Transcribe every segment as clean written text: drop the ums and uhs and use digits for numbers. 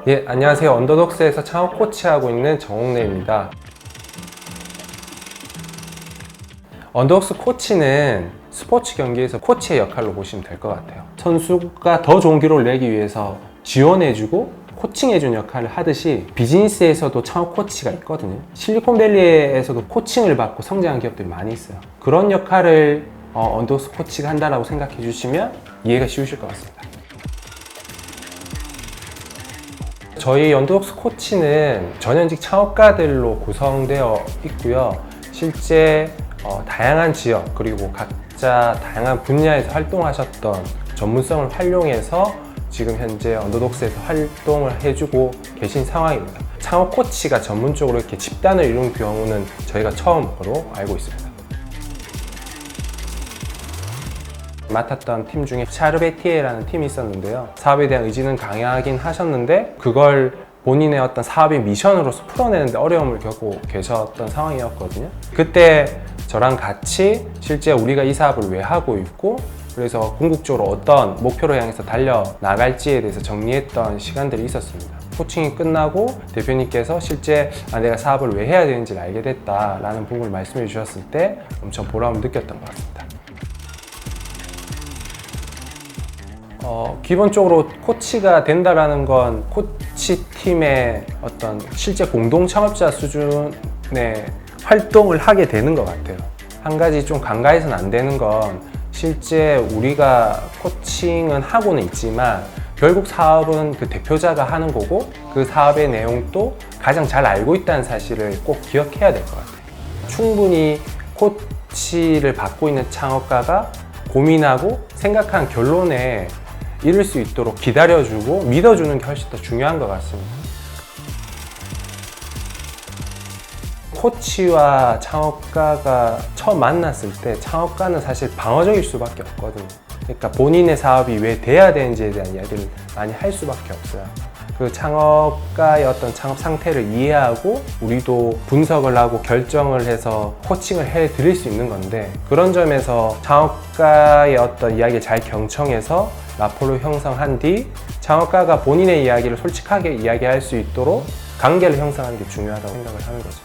예, 안녕하세요. 언더독스에서 창업 코치하고 있는 정옥래입니다. 언더독스 코치는 스포츠 경기에서 코치의 역할로 보시면 될 것 같아요. 선수가 더 좋은 기록을 내기 위해서 지원해주고 코칭해주는 역할을 하듯이 비즈니스에서도 창업 코치가 있거든요. 실리콘밸리에서도 코칭을 받고 성장한 기업들이 많이 있어요. 그런 역할을 언더독스 코치가 한다고 생각해 주시면 이해가 쉬우실 것 같습니다. 저희 언더독스 코치는 전현직 창업가들로 구성되어 있고요. 실제 다양한 지역 그리고 각자 다양한 분야에서 활동하셨던 전문성을 활용해서 지금 현재 언더독스에서 활동을 해주고 계신 상황입니다. 창업 코치가 전문적으로 이렇게 집단을 이룬 경우는 저희가 처음으로 알고 있습니다. 맡았던 팀 중에 샤르베티에라는 팀이 있었는데요. 사업에 대한 의지는 강하긴 하셨는데 그걸 본인의 어떤 사업의 미션으로서 풀어내는데 어려움을 겪고 계셨던 상황이었거든요. 그때 저랑 같이 실제 우리가 이 사업을 왜 하고 있고 그래서 궁극적으로 어떤 목표를 향해서 달려나갈지에 대해서 정리했던 시간들이 있었습니다. 코칭이 끝나고 대표님께서 실제 내가 사업을 왜 해야 되는지를 알게 됐다라는 부분을 말씀해 주셨을 때 엄청 보람을 느꼈던 것 같습니다. 기본적으로 코치가 된다라는 건 코치팀의 어떤 실제 공동 창업자 수준의 활동을 하게 되는 것 같아요. 한 가지 좀 간과해서는 안 되는 건 실제 우리가 코칭은 하고는 있지만 결국 사업은 그 대표자가 하는 거고 그 사업의 내용도 가장 잘 알고 있다는 사실을 꼭 기억해야 될 것 같아요. 충분히 코치를 받고 있는 창업가가 고민하고 생각한 결론에 이룰 수 있도록 기다려주고 믿어주는 게 훨씬 더 중요한 것 같습니다. 코치와 창업가가 처음 만났을 때 창업가는 사실 방어적일 수밖에 없거든요. 그러니까 본인의 사업이 왜 돼야 되는지에 대한 이야기를 많이 할 수밖에 없어요. 그 창업가의 어떤 창업 상태를 이해하고 우리도 분석을 하고 결정을 해서 코칭을 해 드릴 수 있는 건데 그런 점에서 창업가의 어떤 이야기를 잘 경청해서 라포를 형성한 뒤 창업가가 본인의 이야기를 솔직하게 이야기할 수 있도록 관계를 형성하는 게 중요하다고 생각을 하는 거죠.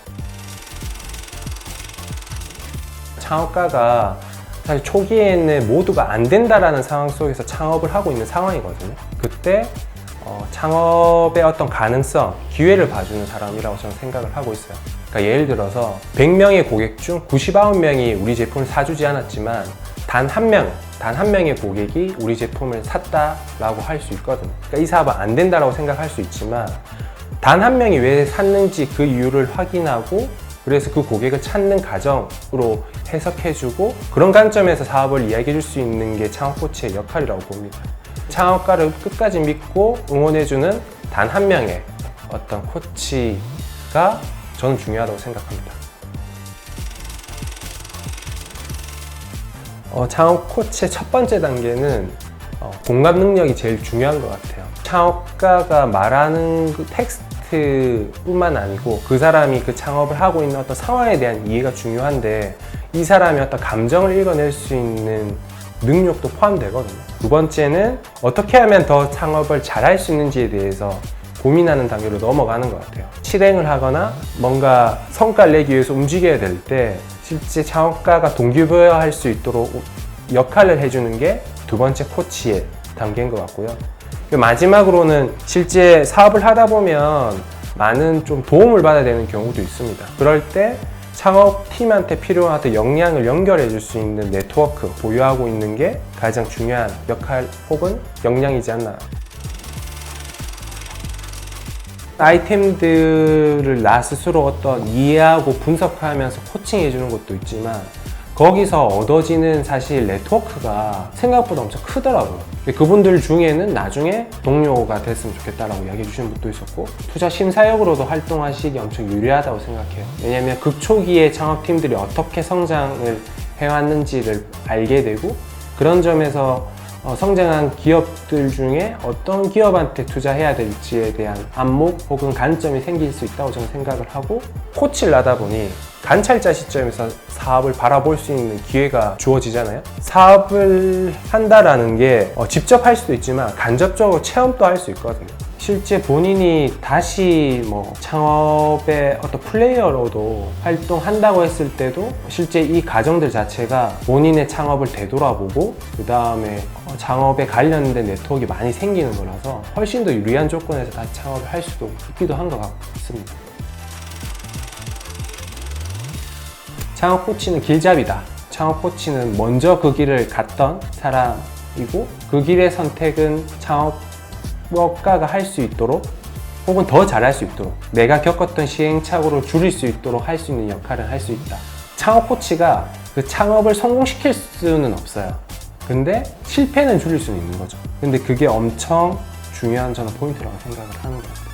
창업가가 사실 초기에는 모두가 안 된다라는 상황 속에서 창업을 하고 있는 상황이거든요. 그때 창업의 어떤 가능성, 기회를 봐주는 사람이라고 저는 생각을 하고 있어요. 그러니까 예를 들어서 100명의 고객 중 99명이 우리 제품을 사주지 않았지만 단 한 명의 고객이 우리 제품을 샀다라고 할 수 있거든요. 그러니까 이 사업은 안 된다라고 생각할 수 있지만 단 한 명이 왜 샀는지 그 이유를 확인하고 그래서 그 고객을 찾는 과정으로 해석해주고 그런 관점에서 사업을 이야기해줄 수 있는 게 창업 코치의 역할이라고 봅니다. 창업가를 끝까지 믿고 응원해주는 단 한 명의 어떤 코치가 저는 중요하다고 생각합니다. 창업 코치의 첫 번째 단계는 공감 능력이 제일 중요한 것 같아요. 창업가가 말하는 그 텍스트뿐만 아니고 그 사람이 그 창업을 하고 있는 어떤 상황에 대한 이해가 중요한데 이 사람의 어떤 감정을 읽어낼 수 있는 능력도 포함되거든요. 두 번째는 어떻게 하면 더 창업을 잘할 수 있는지에 대해서 고민하는 단계로 넘어가는 것 같아요. 실행을 하거나 뭔가 성과를 내기 위해서 움직여야 될 때 실제 창업가가 동기부여할 수 있도록 역할을 해주는 게 두 번째 코치의 단계인 것 같고요. 마지막으로는 실제 사업을 하다 보면 많은 좀 도움을 받아야 되는 경우도 있습니다. 그럴 때 창업팀한테 필요한 어떤 역량을 연결해 줄 수 있는 네트워크 보유하고 있는 게 가장 중요한 역할 혹은 역량이지 않나. 아이템들을 나 스스로 어떤 이해하고 분석하면서 코칭해 주는 것도 있지만 거기서 얻어지는 사실 네트워크가 생각보다 엄청 크더라고요. 그분들 중에는 나중에 동료가 됐으면 좋겠다라고 이야기해 주시는 분도 있었고 투자 심사역으로도 활동하시기 엄청 유리하다고 생각해요. 왜냐하면 극초기에 창업팀들이 어떻게 성장을 해왔는지를 알게 되고 그런 점에서 성장한 기업들 중에 어떤 기업한테 투자해야 될지에 대한 안목 혹은 관점이 생길 수 있다고 저는 생각을 하고 코치를 하다 보니 관찰자 시점에서 사업을 바라볼 수 있는 기회가 주어지잖아요. 사업을 한다라는 게 직접 할 수도 있지만 간접적으로 체험도 할 수 있거든요. 실제 본인이 다시 뭐 창업의 어떤 플레이어로도 활동한다고 했을 때도 실제 이 과정들 자체가 본인의 창업을 되돌아보고 그 다음에 창업에 관련된 네트워크가 많이 생기는 거라서 훨씬 더 유리한 조건에서 다시 창업을 할 수도 있기도 한 것 같습니다. 창업 코치는 길잡이다. 창업 코치는 먼저 그 길을 갔던 사람이고 그 길의 선택은 창업가가 할 수 있도록 혹은 더 잘할 수 있도록 내가 겪었던 시행착오를 줄일 수 있도록 할 수 있는 역할을 할 수 있다. 창업 코치가 그 창업을 성공시킬 수는 없어요. 근데 실패는 줄일 수는 있는 거죠. 근데 그게 엄청 중요한 저는 포인트라고 생각을 하는 것 같아요.